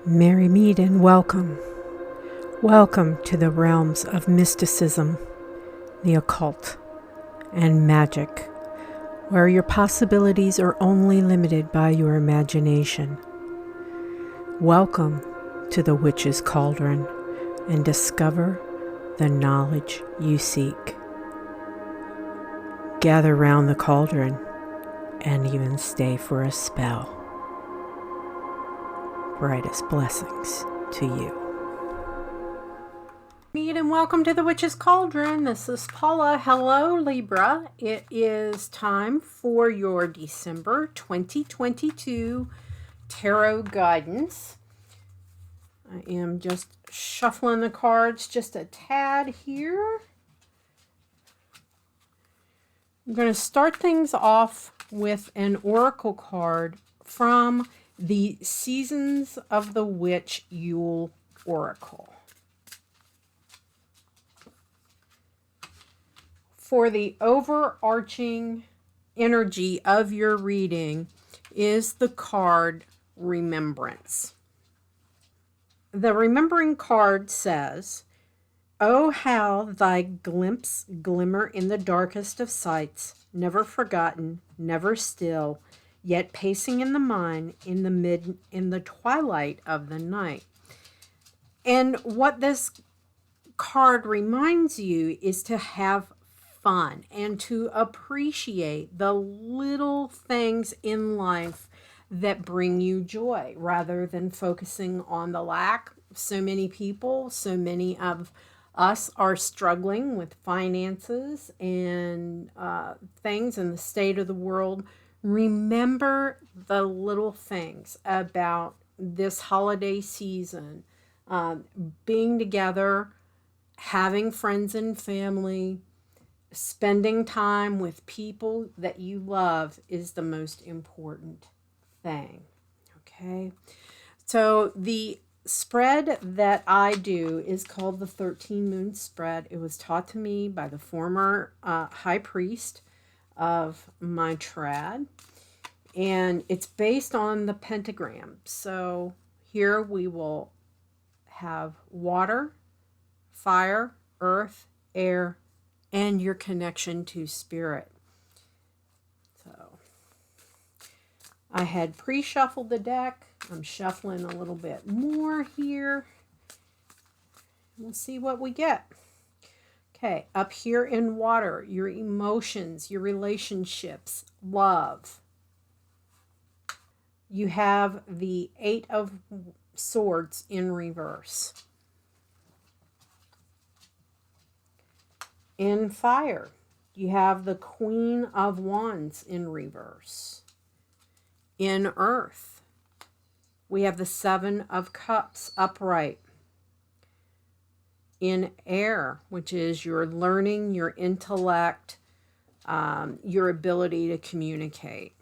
Merry meet and welcome. Welcome to the realms of mysticism, the occult, and magic, where your possibilities are only limited by your imagination. Welcome to the witch's cauldron and discover the knowledge you seek. Gather round the cauldron and even stay for a spell. Brightest blessings to you. Meet and welcome to the Witch's Cauldron. This is Paula. Hello, Libra. It is time for your December 2022 tarot guidance. I am just shuffling the cards just a tad here. I'm going to start things off with an oracle card from the Seasons of the Witch Yule Oracle. For the overarching energy of your reading is the card Remembrance. The Remembering card says, "Oh, how thy glimpse glimmer in the darkest of sights, never forgotten, never still, yet pacing in the mind in the twilight of the night." And what this card reminds you is to have fun and to appreciate the little things in life that bring you joy rather than focusing on the lack. So many of us are struggling with finances and things in the state of the world. Remember the little things about this holiday season, being together, having friends and family, spending time with people that you love is the most important thing. Okay, so the spread that I do is called the 13 Moon Spread. It was taught to me by the former high priest of my trad, and it's based on the pentagram. So here we will have water, fire, earth, air, and your connection to spirit. So I had pre-shuffled the deck. I'm shuffling a little bit more here. We'll see what we get. Okay, up here in water, your emotions, your relationships, love. You have the 8 of Swords in reverse. In fire, you have the Queen of Wands in reverse. In earth, we have the 7 of Cups upright. In air, which is your learning, your intellect, your ability to communicate.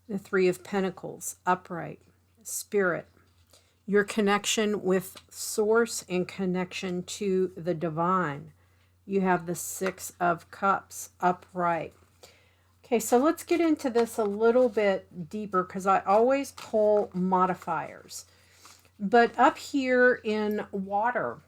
The 3 of Pentacles upright. Spirit, your connection with source and connection to the divine. You have the 6 of Cups upright. Okay, so let's get into this a little bit deeper because I always pull modifiers. But up here in water,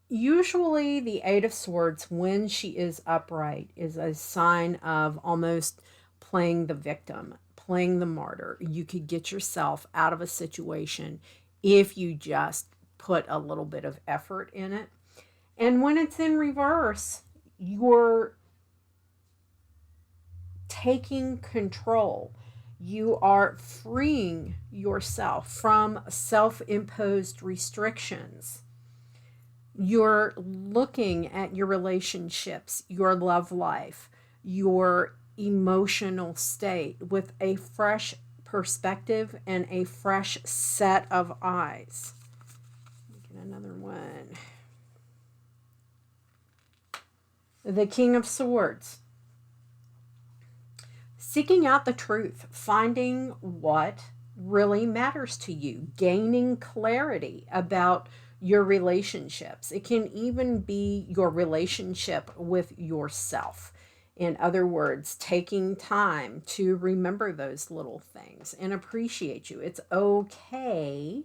usually the 8 of Swords, when she is upright, is a sign of almost playing the victim, playing the martyr. You could get yourself out of a situation if you just put a little bit of effort in it. And when it's in reverse, you're taking control. You are freeing yourself from self-imposed restrictions. You're looking at your relationships, your love life, your emotional state with a fresh perspective and a fresh set of eyes. Get another one. The King of Swords. Seeking out the truth, finding what really matters to you, gaining clarity about your relationships. It can even be your relationship with yourself. In other words, taking time to remember those little things and appreciate you. It's okay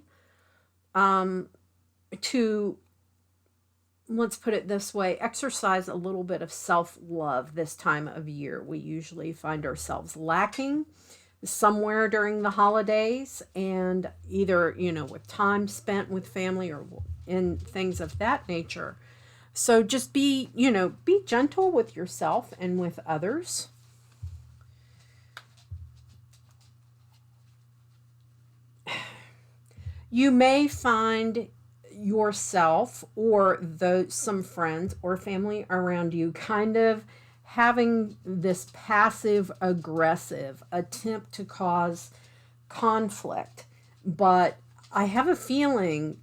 to, let's put it this way, exercise a little bit of self-love this time of year. We usually find ourselves lacking somewhere during the holidays, and either, with time spent with family or in things of that nature. So just be gentle with yourself and with others. You may find yourself or some friends or family around you kind of having this passive aggressive attempt to cause conflict. But I have a feeling,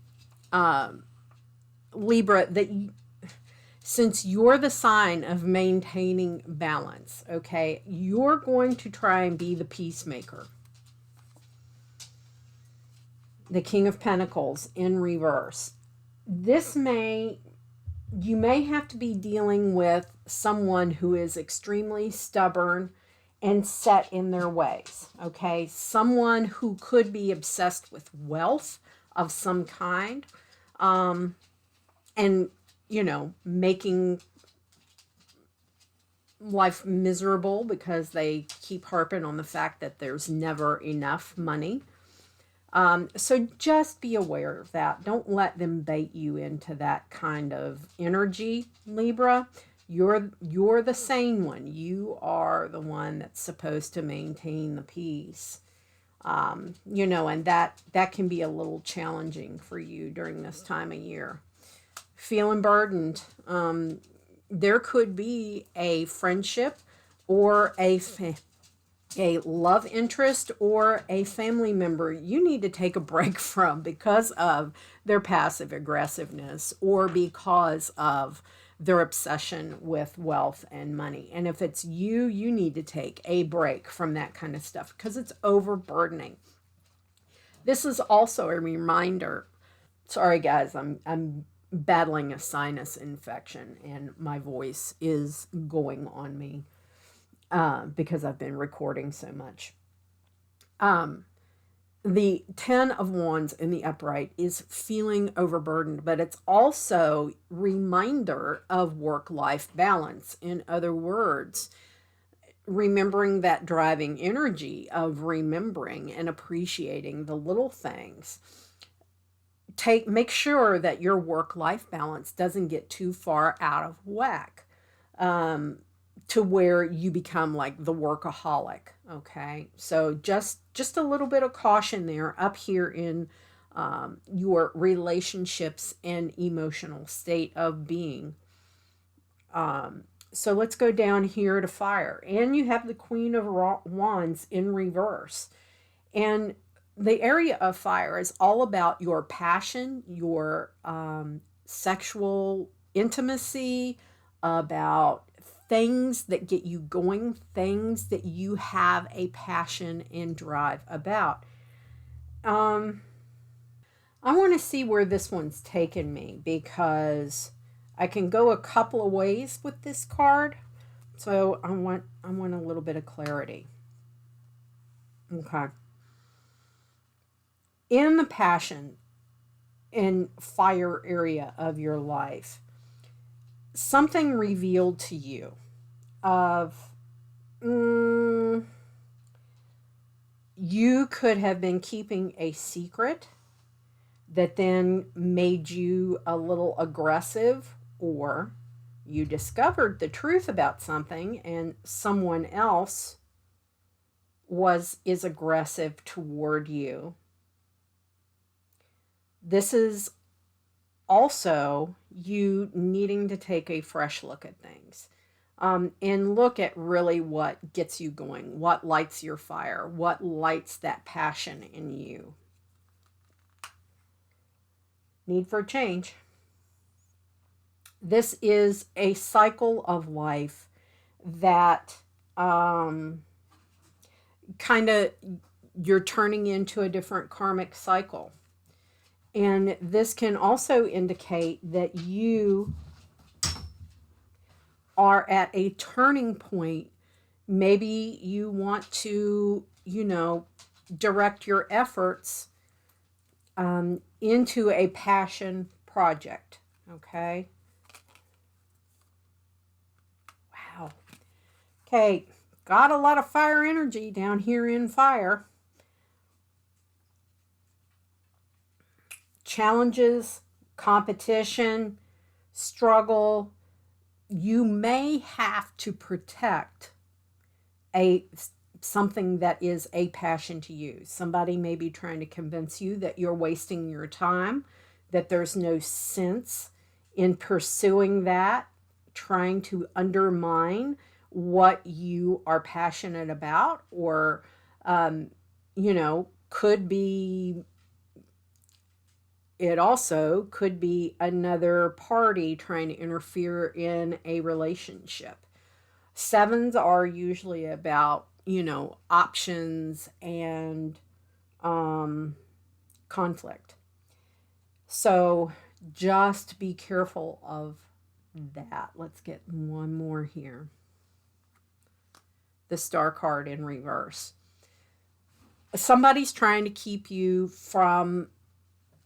Libra, that since you're the sign of maintaining balance, okay, you're going to try and be the peacemaker. The King of Pentacles in reverse. You may have to be dealing with someone who is extremely stubborn and set in their ways, okay? Someone who could be obsessed with wealth of some kind, and, making life miserable because they keep harping on the fact that there's never enough money. So just be aware of that. Don't let them bait you into that kind of energy, Libra. You're the sane one. You are the one that's supposed to maintain the peace. And that can be a little challenging for you during this time of year. Feeling burdened. There could be a friendship or a love interest or a family member you need to take a break from because of their passive aggressiveness or because of their obsession with wealth and money. And if it's you, you need to take a break from that kind of stuff because it's overburdening. This is also a reminder. Sorry guys, I'm battling a sinus infection and my voice is going on me. Because I've been recording so much. The 10 of Wands in the upright is feeling overburdened, but it's also reminder of work-life balance. In other words, remembering that driving energy of remembering and appreciating the little things. Make sure that your work-life balance doesn't get too far out of whack. To where you become like the workaholic, okay? So just a little bit of caution there up here in your relationships and emotional state of being. So let's go down here to fire. And you have the Queen of Wands in reverse. And the area of fire is all about your passion, your sexual intimacy, about things that get you going, things that you have a passion and drive about. I want to see where this one's taken me because I can go a couple of ways with this card. So I want a little bit of clarity. Okay. In the passion and fire area of your life, something revealed to you of you could have been keeping a secret that then made you a little aggressive, or you discovered the truth about something and someone else is aggressive toward you. This is also you needing to take a fresh look at things, and look at really what gets you going, what lights your fire, what lights that passion in you. Need for change. This is a cycle of life that kind of you're turning into a different karmic cycle. And this can also indicate that you are at a turning point. Maybe you want to, direct your efforts into a passion project. Okay. Wow. Okay. Got a lot of fire energy down here in fire. Challenges, competition, struggle. You may have to protect something that is a passion to you. Somebody may be trying to convince you that you're wasting your time, that there's no sense in pursuing that, trying to undermine what you are passionate about, or, could be, it also could be another party trying to interfere in a relationship. Sevens are usually about, options and conflict. So just be careful of that. Let's get one more here. The Star card in reverse. Somebody's trying to keep you from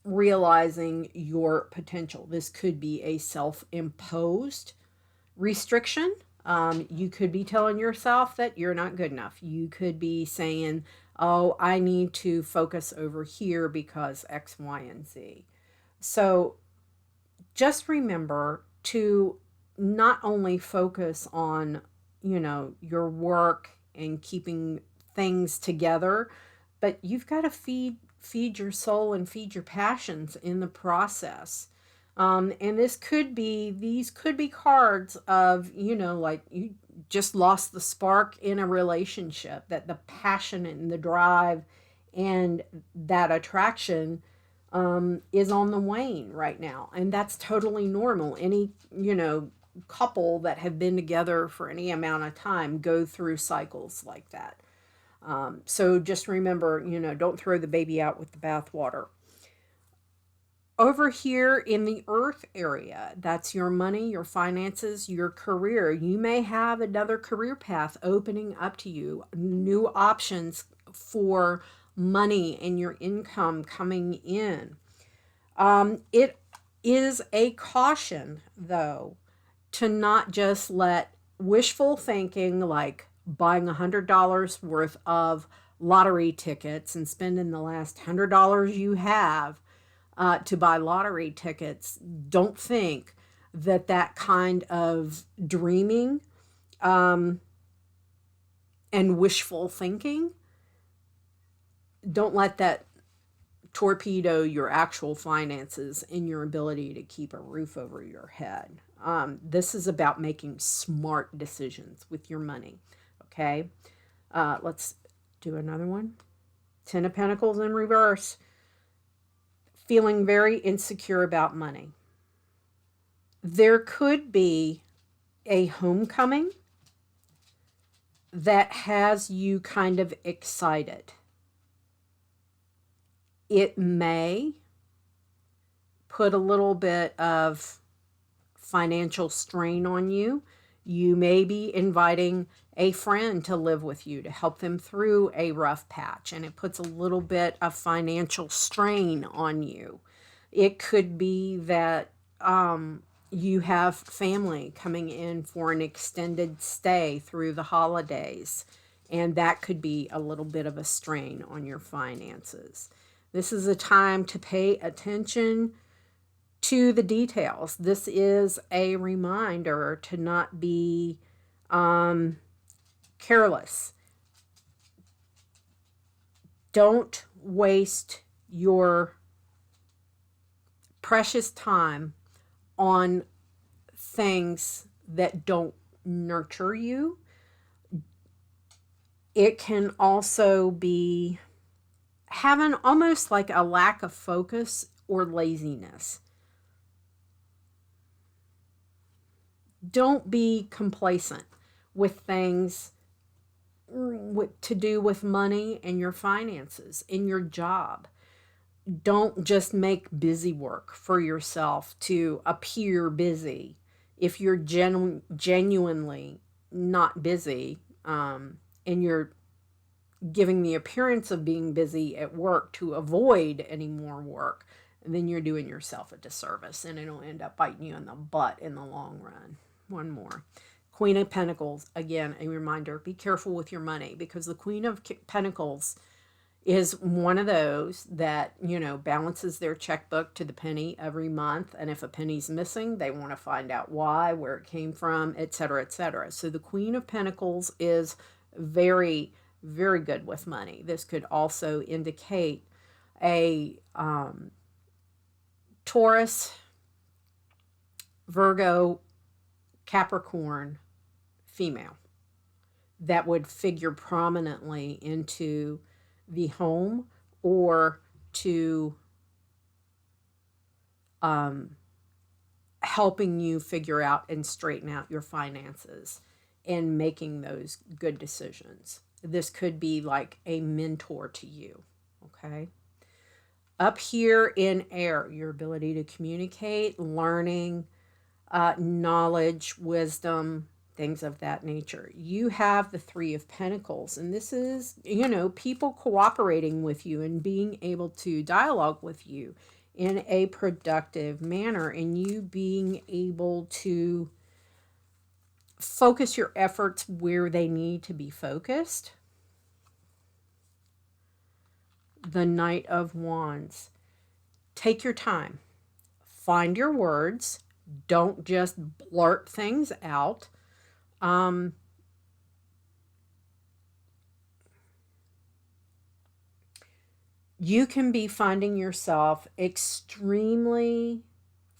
realizing your potential. This could be a self-imposed restriction. You could be telling yourself that you're not good enough. You could be saying, oh, I need to focus over here because X, Y, and Z. So just remember to not only focus on, your work and keeping things together, but you've got to feed your soul and feed your passions in the process. And these could be cards of, like you just lost the spark in a relationship, that the passion and the drive and that attraction is on the wane right now. And that's totally normal. Any, couple that have been together for any amount of time go through cycles like that. So just remember, don't throw the baby out with the bathwater. Over here in the earth area, that's your money, your finances, your career. You may have another career path opening up to you, new options for money and your income coming in. It is a caution, though, to not just let wishful thinking, like buying $100 worth of lottery tickets and spending the last $100 you have to buy lottery tickets. Don't think that kind of dreaming and wishful thinking, don't let that torpedo your actual finances and your ability to keep a roof over your head. This is about making smart decisions with your money. Okay, let's do another one. Ten of Pentacles in reverse. Feeling very insecure about money. There could be a homecoming that has you kind of excited. It may put a little bit of financial strain on you. You may be inviting a friend to live with you to help them through a rough patch, and it puts a little bit of financial strain on you. It could be that you have family coming in for an extended stay through the holidays, and that could be a little bit of a strain on your finances. This is a time to pay attention to the details. This is a reminder to not be careless. Don't waste your precious time on things that don't nurture you. It can also be having almost like a lack of focus or laziness. Don't be complacent with things to do with money and your finances in your job. Don't just make busy work for yourself to appear busy. if you're genuinely not busy, and you're giving the appearance of being busy at work to avoid any more work, then you're doing yourself a disservice, and it'll end up biting you in the butt in the long run. One more. Queen of Pentacles, again, a reminder, be careful with your money, because the Queen of Pentacles is one of those that, balances their checkbook to the penny every month. And if a penny's missing, they want to find out why, where it came from, etc., etc. So the Queen of Pentacles is very, very good with money. This could also indicate a Taurus, Virgo, Capricorn female that would figure prominently into the home, or to helping you figure out and straighten out your finances and making those good decisions. This could be like a mentor to you, okay? Up here in air, your ability to communicate, learning, knowledge, wisdom, things of that nature. You have the Three of Pentacles, and this is, people cooperating with you and being able to dialogue with you in a productive manner, and you being able to focus your efforts where they need to be focused. The Knight of Wands. Take your time. Find your words. Don't just blurt things out. You can be finding yourself extremely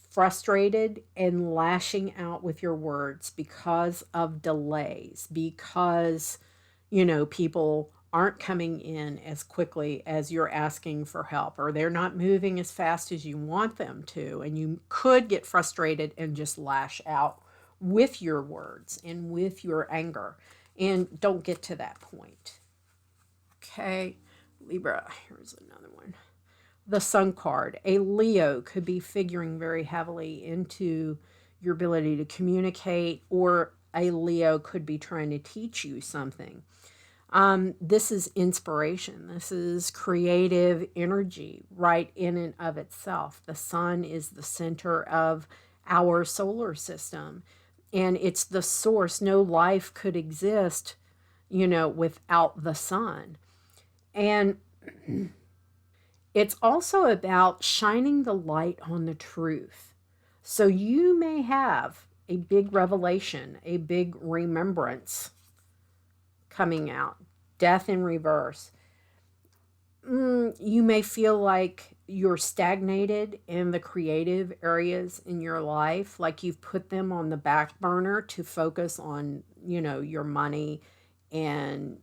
frustrated and lashing out with your words because of delays, because, people aren't coming in as quickly as you're asking for help, or they're not moving as fast as you want them to. And you could get frustrated and just lash out with your words and with your anger, and don't get to that point. Okay, Libra, here's another one. The Sun card. A Leo could be figuring very heavily into your ability to communicate, or a Leo could be trying to teach you something. This is inspiration. This is creative energy right in and of itself. The sun is the center of our solar system, and it's the source. No life could exist, without the sun. And it's also about shining the light on the truth. So you may have a big revelation, a big remembrance coming out. Death in reverse. You may feel like you're stagnated in the creative areas in your life, like you've put them on the back burner to focus on, your money and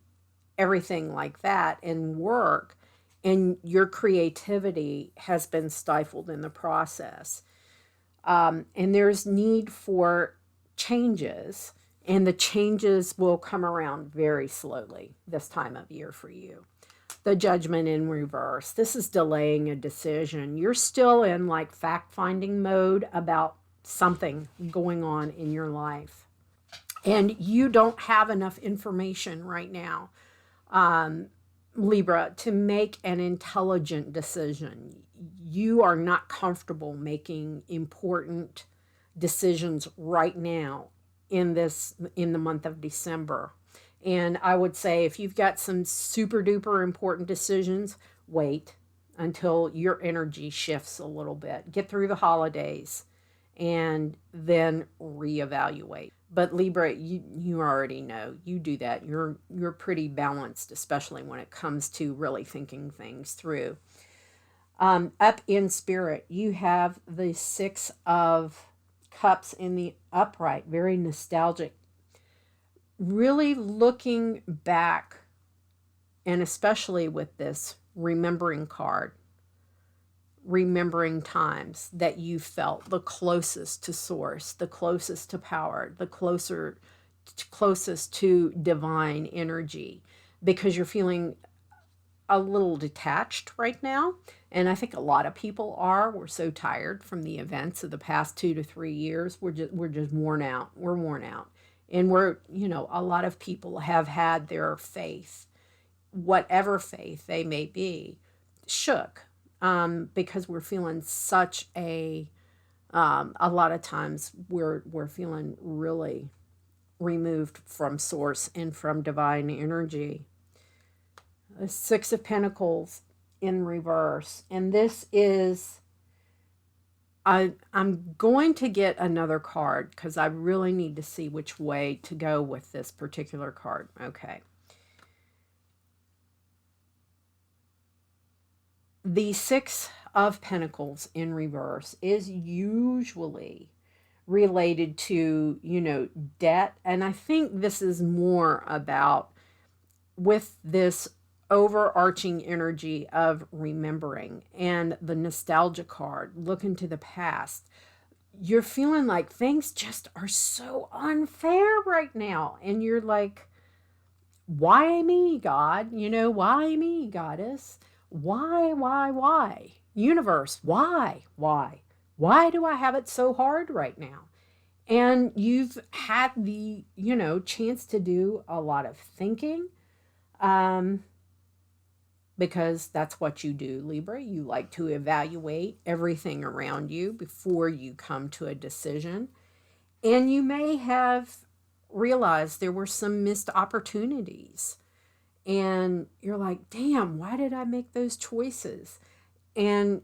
everything like that, and work, and your creativity has been stifled in the process. And there's need for changes, and the changes will come around very slowly this time of year for you. The Judgment in reverse. This is delaying a decision. You're still in like fact-finding mode about something going on in your life, and you don't have enough information right now, Libra, to make an intelligent decision. You are not comfortable making important decisions right now in the month of December. And I would say if you've got some super duper important decisions, wait until your energy shifts a little bit. Get through the holidays and then reevaluate. But Libra, you already know, you do that. You're pretty balanced, especially when it comes to really thinking things through. Up in spirit, you have the Six of Cups in the upright, very nostalgic. Really looking back, and especially with this remembering card, remembering times that you felt the closest to source, the closest to power, the closest to divine energy, because you're feeling a little detached right now. And I think a lot of people are. We're so tired from the events of the past 2 to 3 years. We're just worn out. We're worn out. And a lot of people have had their faith, whatever faith they may be, shook, because we're feeling such a lot of times we're feeling really removed from source and from divine energy. The Six of Pentacles in reverse. And this is, I'm going to get another card because I really need to see which way to go with this particular card. Okay. The Six of Pentacles in reverse is usually related to, debt. And I think this is more about, with this overarching energy of remembering and the nostalgia card, looking to the past. You're feeling like things just are so unfair right now. And you're like, why me, God? Why me, Goddess? Why? Universe, why? Why do I have it so hard right now? And you've had the, chance to do a lot of thinking, because that's what you do, Libra. You like to evaluate everything around you before you come to a decision. And you may have realized there were some missed opportunities. And you're like, damn, why did I make those choices? And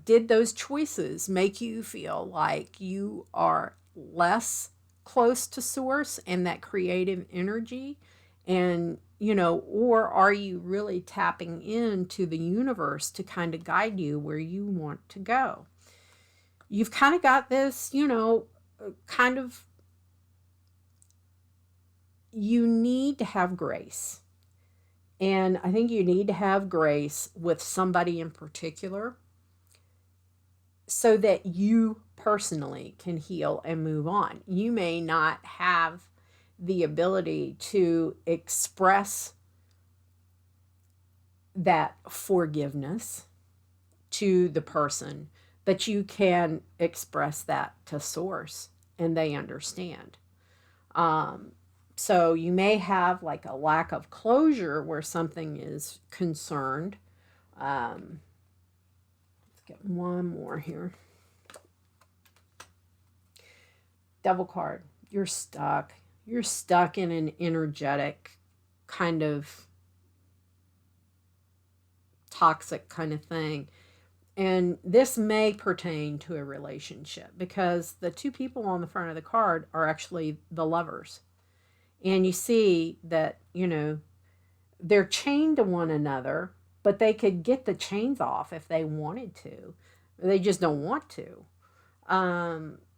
did those choices make you feel like you are less close to source and that creative energy? And, or are you really tapping into the universe to kind of guide you where you want to go? You've kind of got this, kind of, you need to have grace. And I think you need to have grace with somebody in particular so that you personally can heal and move on. You may not have the ability to express that forgiveness to the person, but you can express that to source and they understand. So you may have like a lack of closure where something is concerned. Let's get one more here. Devil card. You're stuck. You're stuck in an energetic kind of toxic kind of thing. And this may pertain to a relationship because the two people on the front of the card are actually the lovers. And you see that, they're chained to one another, but they could get the chains off if they wanted to. They just don't want to.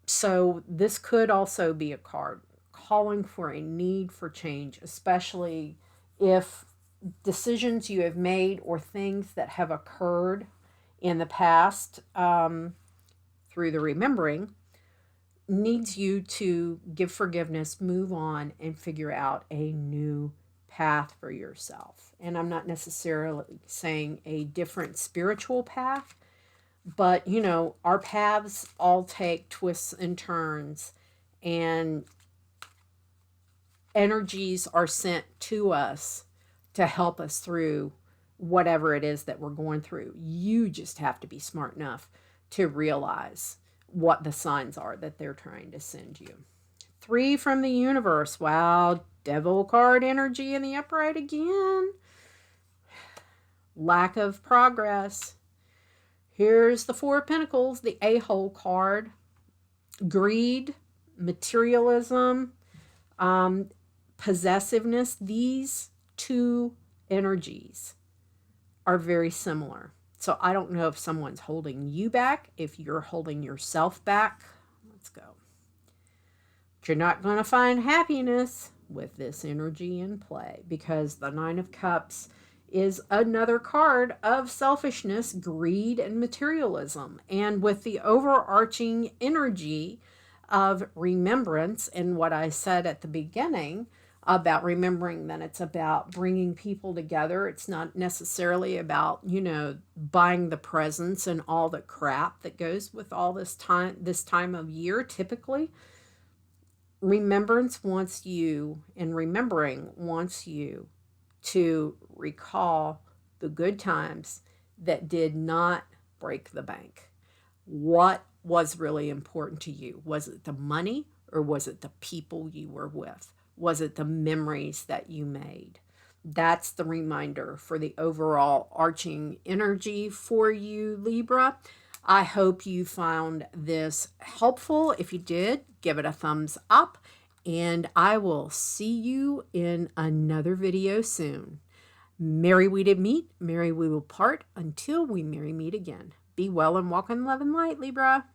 So this could also be a card calling for a need for change, especially if decisions you have made or things that have occurred in the past, through the remembering, needs you to give forgiveness, move on, and figure out a new path for yourself. And I'm not necessarily saying a different spiritual path, but our paths all take twists and turns, and energies are sent to us to help us through whatever it is that we're going through. You just have to be smart enough to realize what the signs are that they're trying to send you. 3 from the universe. Wow, devil card energy in the upright again. Lack of progress. Here's the 4 of Pentacles, the a-hole card. Greed, materialism, possessiveness. These 2 energies are very similar. So I don't know if someone's holding you back, if you're holding yourself back. Let's go. But you're not going to find happiness with this energy in play, because the 9 of Cups is another card of selfishness, greed, and materialism. And with the overarching energy of remembrance and what I said at the beginning, about remembering that it's about bringing people together. It's not necessarily about, you know, buying the presents and all the crap that goes with all this time of year. Typically, remembrance wants you, and remembering wants you to recall the good times that did not break the bank. What was really important to you? Was it the money, or was it the people you were with? Was it the memories that you made? That's the reminder for the overall arching energy for you, Libra. I hope you found this helpful. If you did, give it a thumbs up, and I will see you in another video soon. Merry we did meet, merry we will part, until we merry meet again. Be well and walk in love and light, Libra.